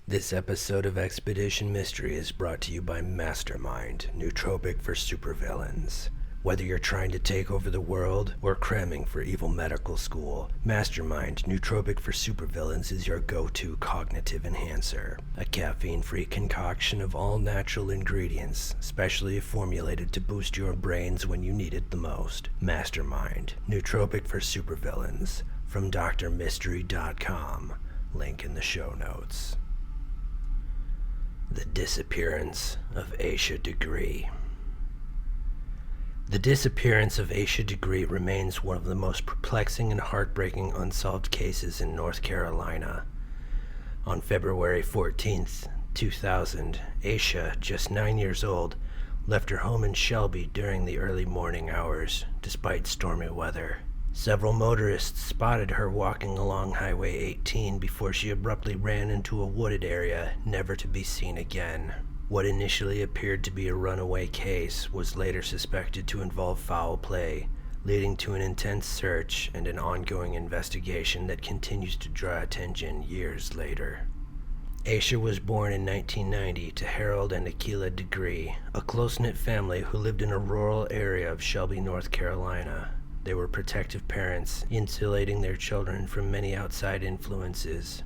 This episode of Expedition Mystery is brought to you by Mastermind, nootropic for supervillains. Whether you're trying to take over the world or cramming for evil medical school, Mastermind, nootropic for supervillains is your go-to cognitive enhancer. A caffeine-free concoction of all natural ingredients, specially formulated to boost your brains when you need it the most. Mastermind, nootropic for supervillains, from drmystery.com. Link in the show notes. The disappearance of Asha Degree. The disappearance of Asha Degree remains one of the most perplexing and heartbreaking unsolved cases in North Carolina. On February 14th, 2000, Asha, just 9 years old, left her home in Shelby during the early morning hours, despite stormy weather. Several motorists spotted her walking along Highway 18 before she abruptly ran into a wooded area, never to be seen again. What initially appeared to be a runaway case was later suspected to involve foul play, leading to an intense search and an ongoing investigation that continues to draw attention years later. Asha was born in 1990 to Harold and Leah Degree, a close-knit family who lived in a rural area of Shelby, North Carolina. They were protective parents, insulating their children from many outside influences.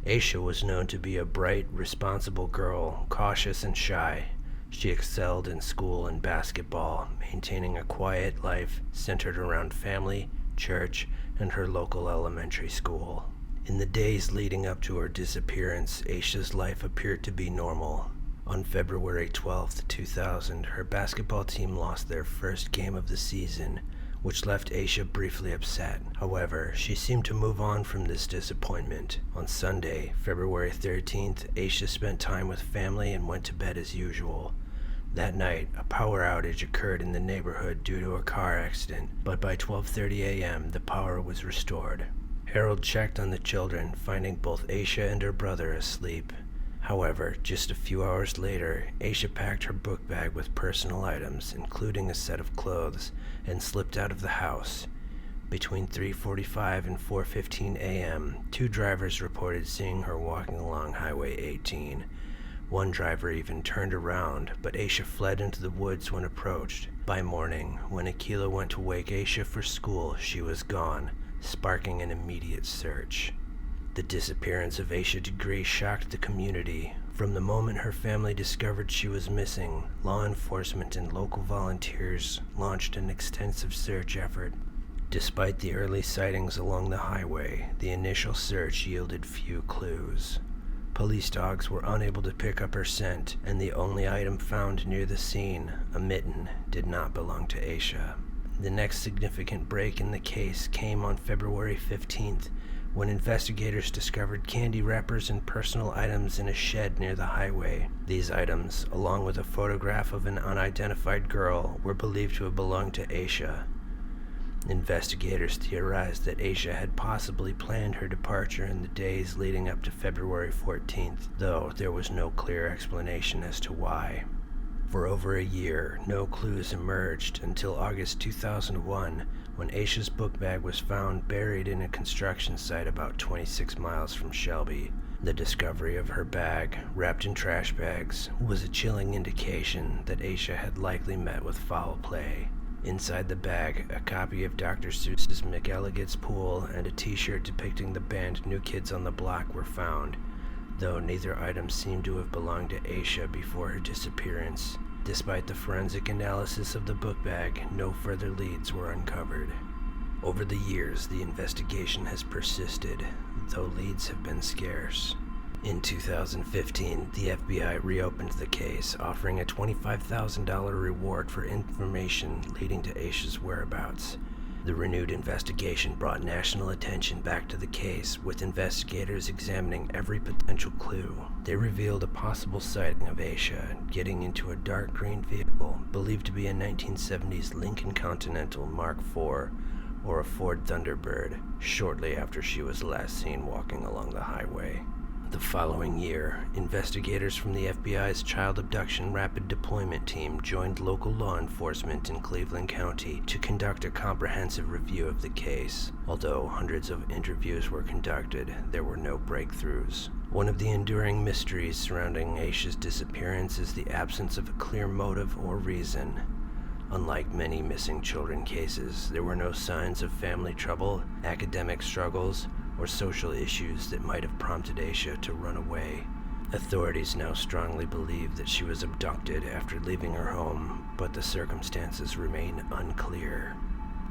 Asha was known to be a bright, responsible girl, cautious and shy. She excelled in school and basketball, maintaining a quiet life centered around family, church, and her local elementary school. In the days leading up to her disappearance, Asha's life appeared to be normal. On February 12, 2000, her basketball team lost their first game of the season, which left Asha briefly upset. However, she seemed to move on from this disappointment. On Sunday, February 13th, Asha spent time with family and went to bed as usual. That night, a power outage occurred in the neighborhood due to a car accident, but by 12:30 a.m., the power was restored. Harold checked on the children, finding both Asha and her brother asleep. However, just a few hours later, Asha packed her book bag with personal items, including a set of clothes, and slipped out of the house. Between 3:45 and 4:15 a.m., two drivers reported seeing her walking along Highway 18. One driver even turned around, but Asha fled into the woods when approached. By morning, when Akila went to wake Asha for school, she was gone, sparking an immediate search. The disappearance of Asha Degree shocked the community. From the moment her family discovered she was missing, law enforcement and local volunteers launched an extensive search effort. Despite the early sightings along the highway, the initial search yielded few clues. Police dogs were unable to pick up her scent, and the only item found near the scene, a mitten, did not belong to Asha. The next significant break in the case came on February 15th, when investigators discovered candy wrappers and personal items in a shed near the highway. These items, along with a photograph of an unidentified girl, were believed to have belonged to Asha. Investigators theorized that Asha had possibly planned her departure in the days leading up to February 14th, though there was no clear explanation as to why. For over a year, no clues emerged until August 2001, when Asha's book bag was found buried in a construction site about 26 miles from Shelby. The discovery of her bag, wrapped in trash bags, was a chilling indication that Asha had likely met with foul play. Inside the bag, a copy of Dr. Seuss's McElligot's Pool and a t-shirt depicting the band New Kids on the Block were found, though neither item seemed to have belonged to Asha before her disappearance. Despite the forensic analysis of the book bag, no further leads were uncovered. Over the years, the investigation has persisted, though leads have been scarce. In 2015, the FBI reopened the case, offering a $25,000 reward for information leading to Asha's whereabouts. The renewed investigation brought national attention back to the case, with investigators examining every potential clue. They revealed a possible sighting of Asha getting into a dark green vehicle believed to be a 1970s Lincoln Continental Mark IV or a Ford Thunderbird shortly after she was last seen walking along the highway. The following year, investigators from the FBI's Child Abduction Rapid Deployment Team joined local law enforcement in Cleveland County to conduct a comprehensive review of the case. Although hundreds of interviews were conducted, there were no breakthroughs. One of the enduring mysteries surrounding Asha's disappearance is the absence of a clear motive or reason. Unlike many missing children cases, there were no signs of family trouble, academic struggles, or social issues that might have prompted Asha to run away. Authorities now strongly believe that she was abducted after leaving her home, but the circumstances remain unclear.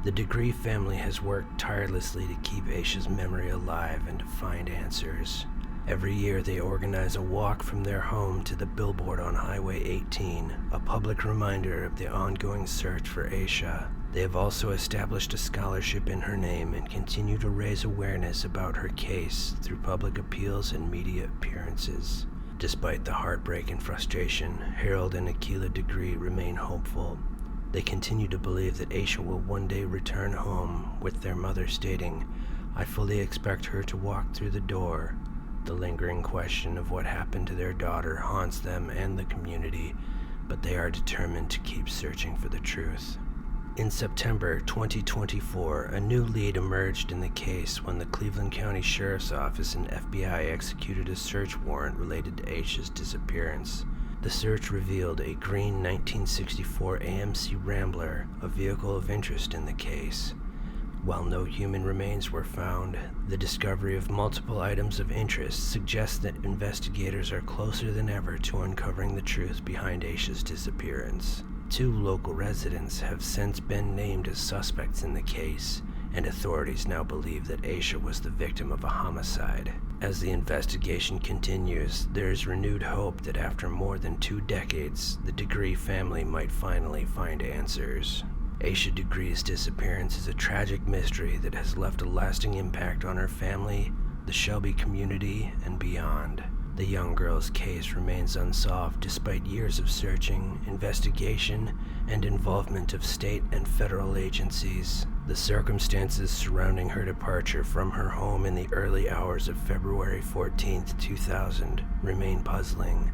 The Degree family has worked tirelessly to keep Asha's memory alive and to find answers. Every year they organize a walk from their home to the billboard on Highway 18, a public reminder of the ongoing search for Asha. They have also established a scholarship in her name and continue to raise awareness about her case through public appeals and media appearances. Despite the heartbreak and frustration, Harold and Akila Degree remain hopeful. They continue to believe that Asha will one day return home, with their mother stating, "I fully expect her to walk through the door." The lingering question of what happened to their daughter haunts them and the community, but they are determined to keep searching for the truth. In September 2024, a new lead emerged in the case when the Cleveland County Sheriff's Office and FBI executed a search warrant related to Asha's disappearance. The search revealed a green 1964 AMC Rambler, a vehicle of interest in the case. While no human remains were found, the discovery of multiple items of interest suggests that investigators are closer than ever to uncovering the truth behind Asha's disappearance. 2 local residents have since been named as suspects in the case, and authorities now believe that Asha was the victim of a homicide. As the investigation continues, there is renewed hope that after more than 2 decades, the Degree family might finally find answers. Asha Degree's disappearance is a tragic mystery that has left a lasting impact on her family, the Shelby community, and beyond. The young girl's case remains unsolved despite years of searching, investigation, and involvement of state and federal agencies. The circumstances surrounding her departure from her home in the early hours of February 14, 2000, remain puzzling.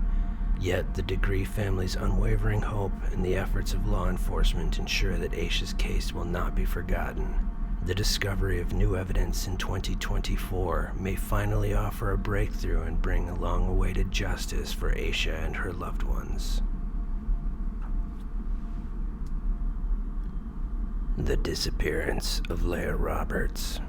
Yet the Degree family's unwavering hope and the efforts of law enforcement ensure that Asha's case will not be forgotten. The discovery of new evidence in 2024 may finally offer a breakthrough and bring a long-awaited justice for Asha and her loved ones. The disappearance of Leah Roberts.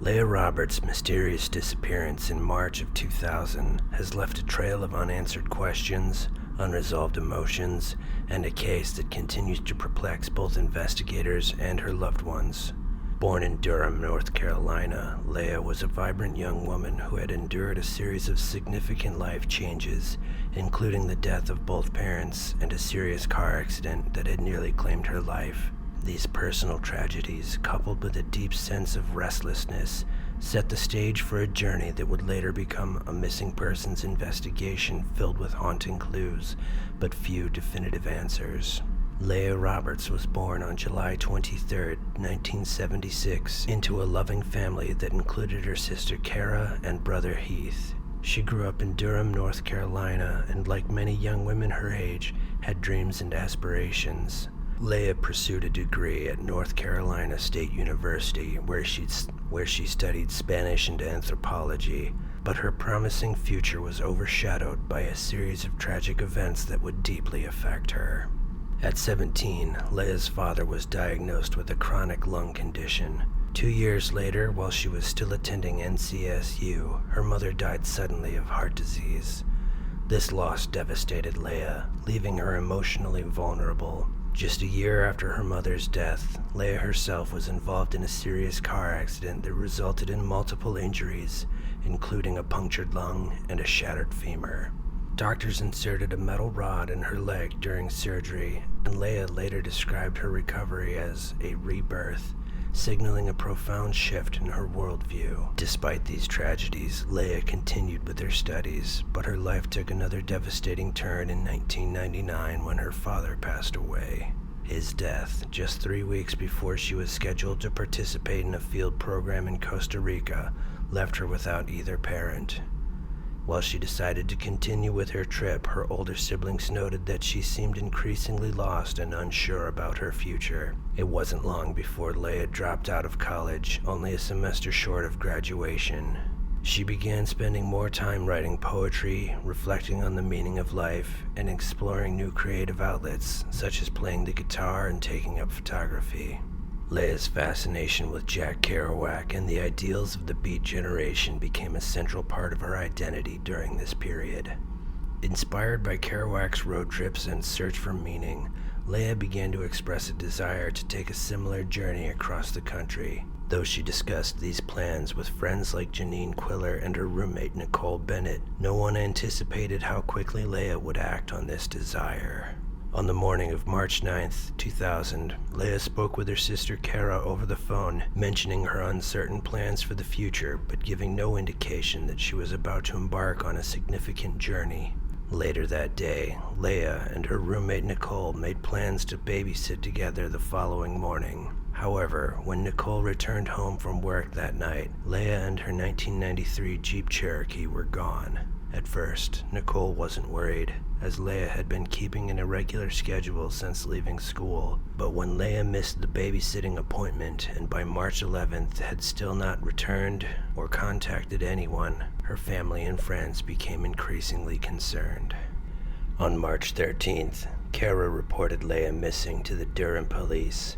Leah Roberts' mysterious disappearance in March of 2000 has left a trail of unanswered questions, unresolved emotions, and a case that continues to perplex both investigators and her loved ones. Born in Durham, North Carolina, Leah was a vibrant young woman who had endured a series of significant life changes, including the death of both parents and a serious car accident that had nearly claimed her life. These personal tragedies, coupled with a deep sense of restlessness, set the stage for a journey that would later become a missing persons investigation filled with haunting clues, but few definitive answers. Leah Roberts was born on July 23, 1976, into a loving family that included her sister Kara and brother Heath. She grew up in Durham, North Carolina, and like many young women her age, had dreams and aspirations. Leah pursued a degree at North Carolina State University, where she studied Spanish and anthropology, but her promising future was overshadowed by a series of tragic events that would deeply affect her. At 17, Leah's father was diagnosed with a chronic lung condition. 2 years later, while she was still attending NCSU, her mother died suddenly of heart disease. This loss devastated Leah, leaving her emotionally vulnerable. Just a year after her mother's death, Leah herself was involved in a serious car accident that resulted in multiple injuries, including a punctured lung and a shattered femur. Doctors inserted a metal rod in her leg during surgery, and Leah later described her recovery as a rebirth, signaling a profound shift in her worldview. Despite these tragedies, Leah continued with her studies, but her life took another devastating turn in 1999 when her father passed away. His death, just 3 weeks before she was scheduled to participate in a field program in Costa Rica, left her without either parent. While she decided to continue with her trip, her older siblings noted that she seemed increasingly lost and unsure about her future. It wasn't long before Leah dropped out of college, only a semester short of graduation. She began spending more time writing poetry, reflecting on the meaning of life, and exploring new creative outlets, such as playing the guitar and taking up photography. Leah's fascination with Jack Kerouac and the ideals of the Beat Generation became a central part of her identity during this period. Inspired by Kerouac's road trips and search for meaning, Leah began to express a desire to take a similar journey across the country. Though she discussed these plans with friends like Janine Quiller and her roommate Nicole Bennett, no one anticipated how quickly Leah would act on this desire. On the morning of March 9, 2000, Leah spoke with her sister Kara over the phone, mentioning her uncertain plans for the future, but giving no indication that she was about to embark on a significant journey. Later that day, Leah and her roommate Nicole made plans to babysit together the following morning. However, when Nicole returned home from work that night, Leah and her 1993 Jeep Cherokee were gone. At first, Nicole wasn't worried, as Leah had been keeping an irregular schedule since leaving school. But when Leah missed the babysitting appointment and by March 11th had still not returned or contacted anyone, her family and friends became increasingly concerned. On March 13th, Kara reported Leah missing to the Durham police.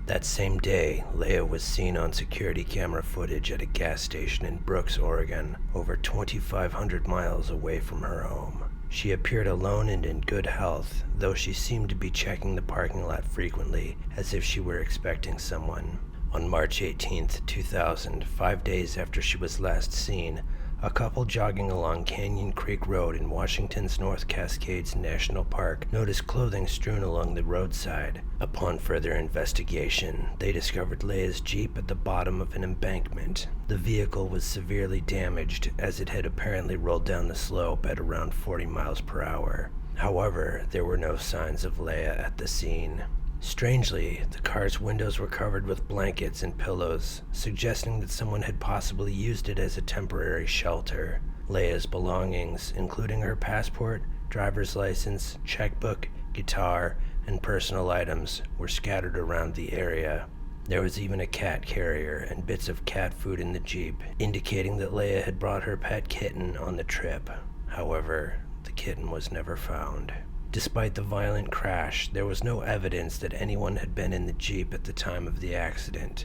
That same day, Leah was seen on security camera footage at a gas station in Brooks, Oregon, over 2,500 miles away from her home. She appeared alone and in good health, though she seemed to be checking the parking lot frequently, as if she were expecting someone. On March 18, 2000, 5 days after she was last seen, a couple jogging along Canyon Creek Road in Washington's North Cascades National Park noticed clothing strewn along the roadside. Upon further investigation, they discovered Leah's Jeep at the bottom of an embankment. The vehicle was severely damaged, as it had apparently rolled down the slope at around 40 miles per hour. However, there were no signs of Leah at the scene. Strangely, the car's windows were covered with blankets and pillows, suggesting that someone had possibly used it as a temporary shelter. Leah's belongings, including her passport, driver's license, checkbook, guitar, and personal items, were scattered around the area. There was even a cat carrier and bits of cat food in the Jeep, indicating that Leah had brought her pet kitten on the trip. However, the kitten was never found. Despite the violent crash, there was no evidence that anyone had been in the Jeep at the time of the accident.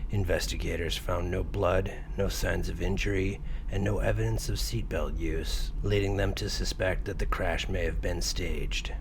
Investigators found no blood, no signs of injury, and no evidence of seatbelt use, leading them to suspect that the crash may have been staged.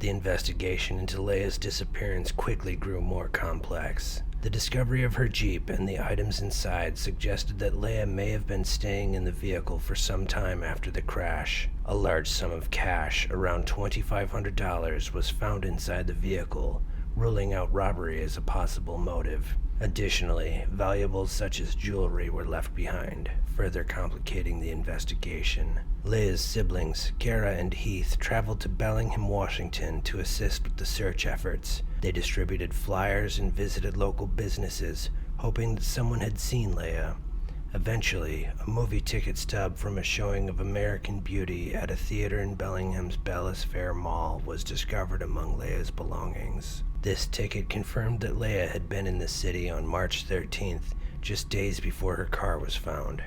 The investigation into Leah's disappearance quickly grew more complex. The discovery of her Jeep and the items inside suggested that Leah may have been staying in the vehicle for some time after the crash. A large sum of cash, around $2,500, was found inside the vehicle, ruling out robbery as a possible motive. Additionally, valuables such as jewelry were left behind, further complicating the investigation. Leah's siblings, Kara and Heath, traveled to Bellingham, Washington to assist with the search efforts. They distributed flyers and visited local businesses, hoping that someone had seen Leah. Eventually, a movie ticket stub from a showing of American Beauty at a theater in Bellingham's Bellis Fair Mall was discovered among Leah's belongings. This ticket confirmed that Leah had been in the city on March 13th, just days before her car was found.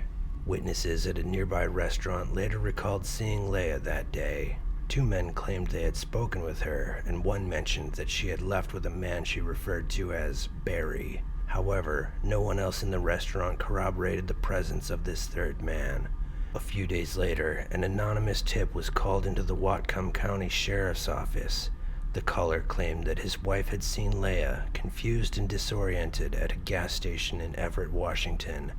Witnesses at a nearby restaurant later recalled seeing Leah that day. 2 men claimed they had spoken with her, and one mentioned that she had left with a man she referred to as Barry. However, no one else in the restaurant corroborated the presence of this third man. A few days later, an anonymous tip was called into the Whatcom County Sheriff's Office. The caller claimed that his wife had seen Leah, confused and disoriented, at a gas station in Everett, Washington,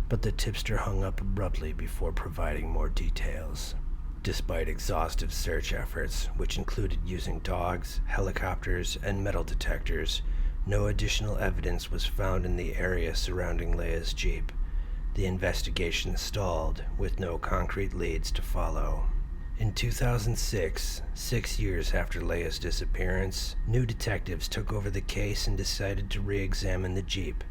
but the tipster hung up abruptly before providing more details. Despite exhaustive search efforts, which included using dogs, helicopters, and metal detectors, no additional evidence was found in the area surrounding Leah's Jeep. The investigation stalled, with no concrete leads to follow. In 2006, 6 years after Leah's disappearance, new detectives took over the case and decided to re-examine the Jeep.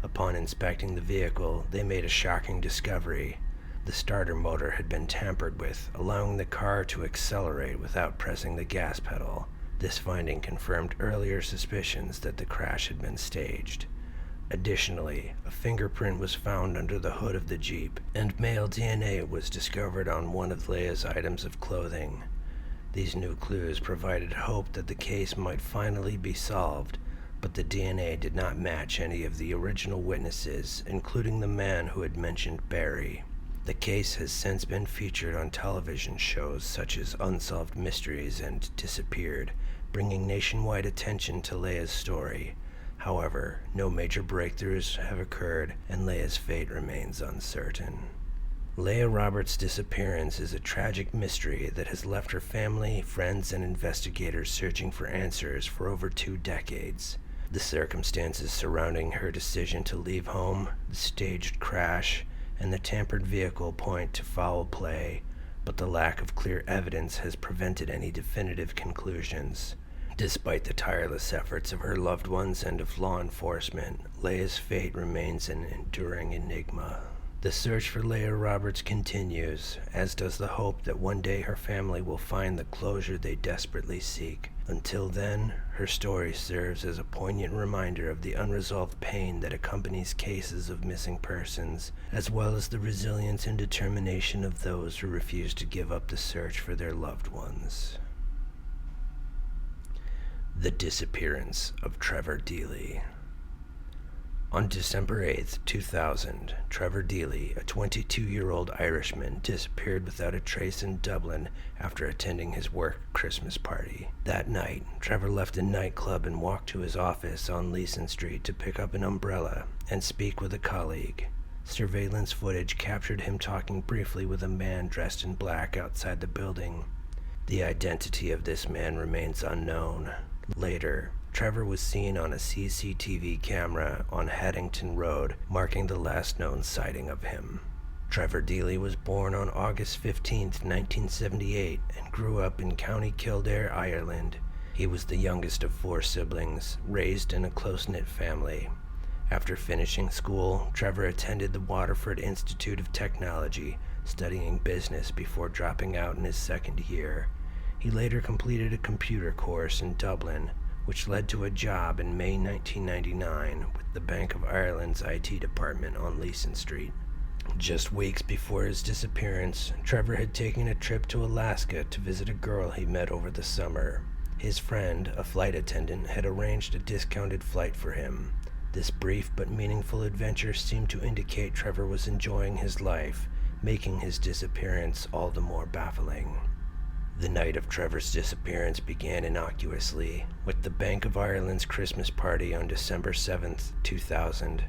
Upon inspecting the vehicle, they made a shocking discovery. The starter motor had been tampered with, allowing the car to accelerate without pressing the gas pedal. This finding confirmed earlier suspicions that the crash had been staged. Additionally, a fingerprint was found under the hood of the Jeep, and male DNA was discovered on one of Leah's items of clothing. These new clues provided hope that the case might finally be solved, but the DNA did not match any of the original witnesses, including the man who had mentioned Barry. The case has since been featured on television shows such as Unsolved Mysteries and Disappeared, bringing nationwide attention to Leah's story. However, no major breakthroughs have occurred, and Leah's fate remains uncertain. Leah Roberts' disappearance is a tragic mystery that has left her family, friends, and investigators searching for answers for over 2 decades. The circumstances surrounding her decision to leave home, the staged crash, and the tampered vehicle point to foul play, but the lack of clear evidence has prevented any definitive conclusions. Despite the tireless efforts of her loved ones and of law enforcement, Leah's fate remains an enduring enigma. The search for Leah Roberts continues, as does the hope that one day her family will find the closure they desperately seek. Until then, her story serves as a poignant reminder of the unresolved pain that accompanies cases of missing persons, as well as the resilience and determination of those who refuse to give up the search for their loved ones. The disappearance of Trevor Deely. On December 8, 2000, Trevor Deely, a 22-year-old Irishman, disappeared without a trace in Dublin after attending his work Christmas party. That night, Trevor left a nightclub and walked to his office on Leeson Street to pick up an umbrella and speak with a colleague. Surveillance footage captured him talking briefly with a man dressed in black outside the building. The identity of this man remains unknown. Later, Trevor was seen on a CCTV camera on Haddington Road, marking the last known sighting of him. Trevor Deely was born on August 15, 1978, and grew up in County Kildare, Ireland. He was the youngest of 4 siblings, raised in a close-knit family. After finishing school, Trevor attended the Waterford Institute of Technology, studying business before dropping out in his second year. He later completed a computer course in Dublin, which led to a job in May 1999 with the Bank of Ireland's IT department on Leeson Street. Just weeks before his disappearance, Trevor had taken a trip to Alaska to visit a girl he met over the summer. His friend, a flight attendant, had arranged a discounted flight for him. This brief but meaningful adventure seemed to indicate Trevor was enjoying his life, making his disappearance all the more baffling. The night of Trevor's disappearance began innocuously, with the Bank of Ireland's Christmas party on December 7, 2000.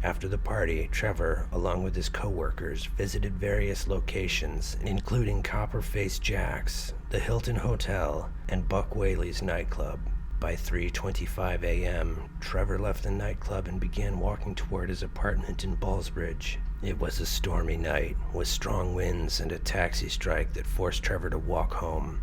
After the party, Trevor, along with his co-workers, visited various locations, including Copperface Jack's, the Hilton Hotel, and Buck Whaley's nightclub. By 3:25 a.m., Trevor left the nightclub and began walking toward his apartment in Ballsbridge. It was a stormy night, with strong winds and a taxi strike that forced Trevor to walk home.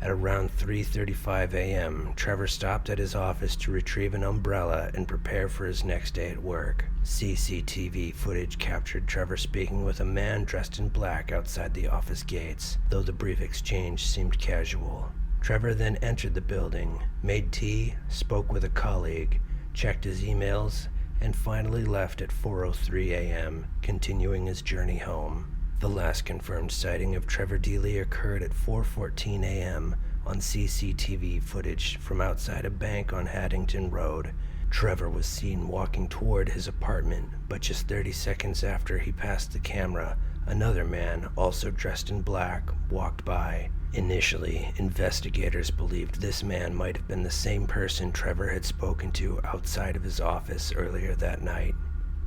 At around 3:35 a.m., Trevor stopped at his office to retrieve an umbrella and prepare for his next day at work. CCTV footage captured Trevor speaking with a man dressed in black outside the office gates, though the brief exchange seemed casual. Trevor then entered the building, made tea, spoke with a colleague, checked his emails, and finally left at 4:03 a.m., continuing his journey home. The last confirmed sighting of Trevor Deely occurred at 4:14 a.m. on CCTV footage from outside a bank on Haddington Road. Trevor was seen walking toward his apartment, but just 30 seconds after he passed the camera, another man, also dressed in black, walked by. Initially, investigators believed this man might have been the same person Trevor had spoken to outside of his office earlier that night.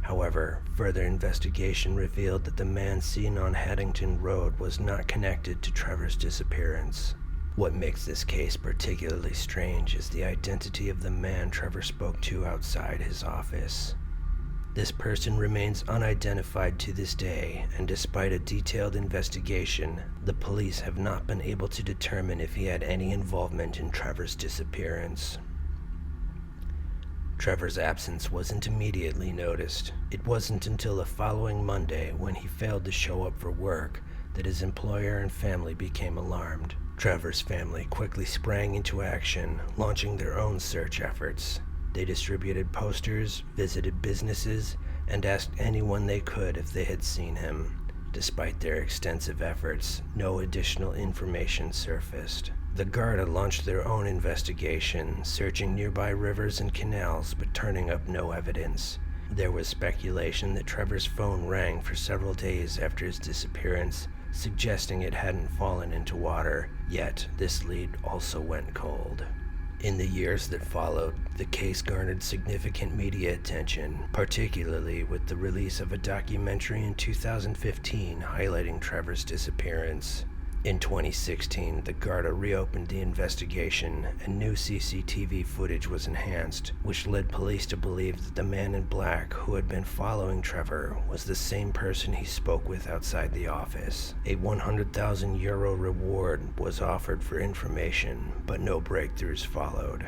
However, further investigation revealed that the man seen on Haddington Road was not connected to Trevor's disappearance. What makes this case particularly strange is the identity of the man Trevor spoke to outside his office. This person remains unidentified to this day, and despite a detailed investigation, the police have not been able to determine if he had any involvement in Trevor's disappearance. Trevor's absence wasn't immediately noticed. It wasn't until the following Monday, when he failed to show up for work, that his employer and family became alarmed. Trevor's family quickly sprang into action, launching their own search efforts. They distributed posters, visited businesses, and asked anyone they could if they had seen him. Despite their extensive efforts, no additional information surfaced. The Garda launched their own investigation, searching nearby rivers and canals but turning up no evidence. There was speculation that Trevor's phone rang for several days after his disappearance, suggesting it hadn't fallen into water, yet this lead also went cold. In the years that followed, the case garnered significant media attention, particularly with the release of a documentary in 2015 highlighting Trevor's disappearance. In 2016, the Garda reopened the investigation, and new CCTV footage was enhanced, which led police to believe that the man in black who had been following Trevor was the same person he spoke with outside the office. A €100,000 reward was offered for information, but no breakthroughs followed.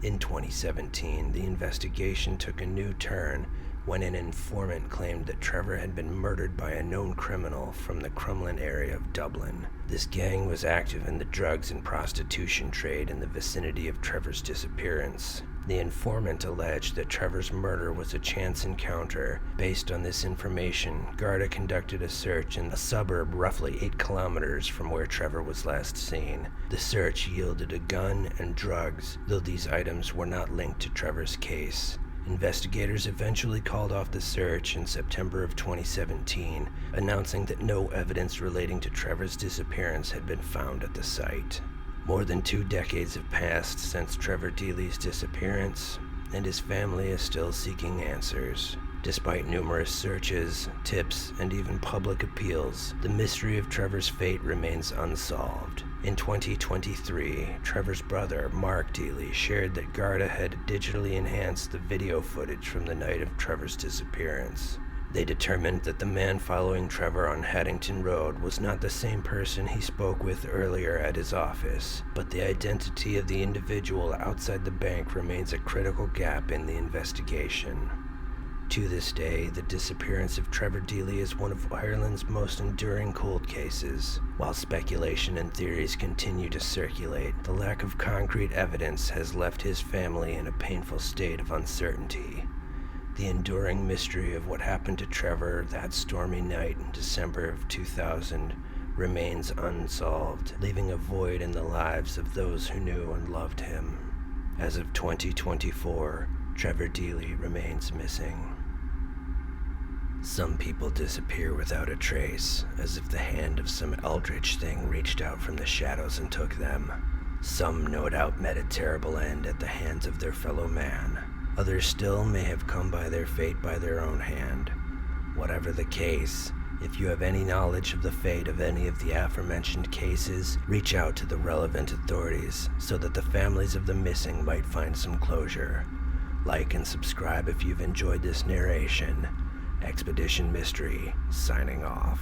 In 2017, the investigation took a new turn when an informant claimed that Trevor had been murdered by a known criminal from the Crumlin area of Dublin. This gang was active in the drugs and prostitution trade in the vicinity of Trevor's disappearance. The informant alleged that Trevor's murder was a chance encounter. Based on this information, Garda conducted a search in a suburb roughly 8 kilometers from where Trevor was last seen. The search yielded a gun and drugs, though these items were not linked to Trevor's case. Investigators eventually called off the search in September of 2017, announcing that no evidence relating to Trevor's disappearance had been found at the site. More than 2 decades have passed since Trevor Deely's disappearance, and his family is still seeking answers. Despite numerous searches, tips, and even public appeals, the mystery of Trevor's fate remains unsolved. In 2023, Trevor's brother, Mark Deely, shared that Garda had digitally enhanced the video footage from the night of Trevor's disappearance. They determined that the man following Trevor on Haddington Road was not the same person he spoke with earlier at his office, but the identity of the individual outside the bank remains a critical gap in the investigation. To this day, the disappearance of Trevor Deely is one of Ireland's most enduring cold cases. While speculation and theories continue to circulate, the lack of concrete evidence has left his family in a painful state of uncertainty. The enduring mystery of what happened to Trevor that stormy night in December of 2000 remains unsolved, leaving a void in the lives of those who knew and loved him. As of 2024, Trevor Deely remains missing. Some people disappear without a trace, as if the hand of some eldritch thing reached out from the shadows and took them. Some no doubt met a terrible end at the hands of their fellow man. Others still may have come by their fate by their own hand. Whatever the case, if you have any knowledge of the fate of any of the aforementioned cases, reach out to the relevant authorities so that the families of the missing might find some closure. Like and subscribe if you've enjoyed this narration. Expedition Mystery, signing off.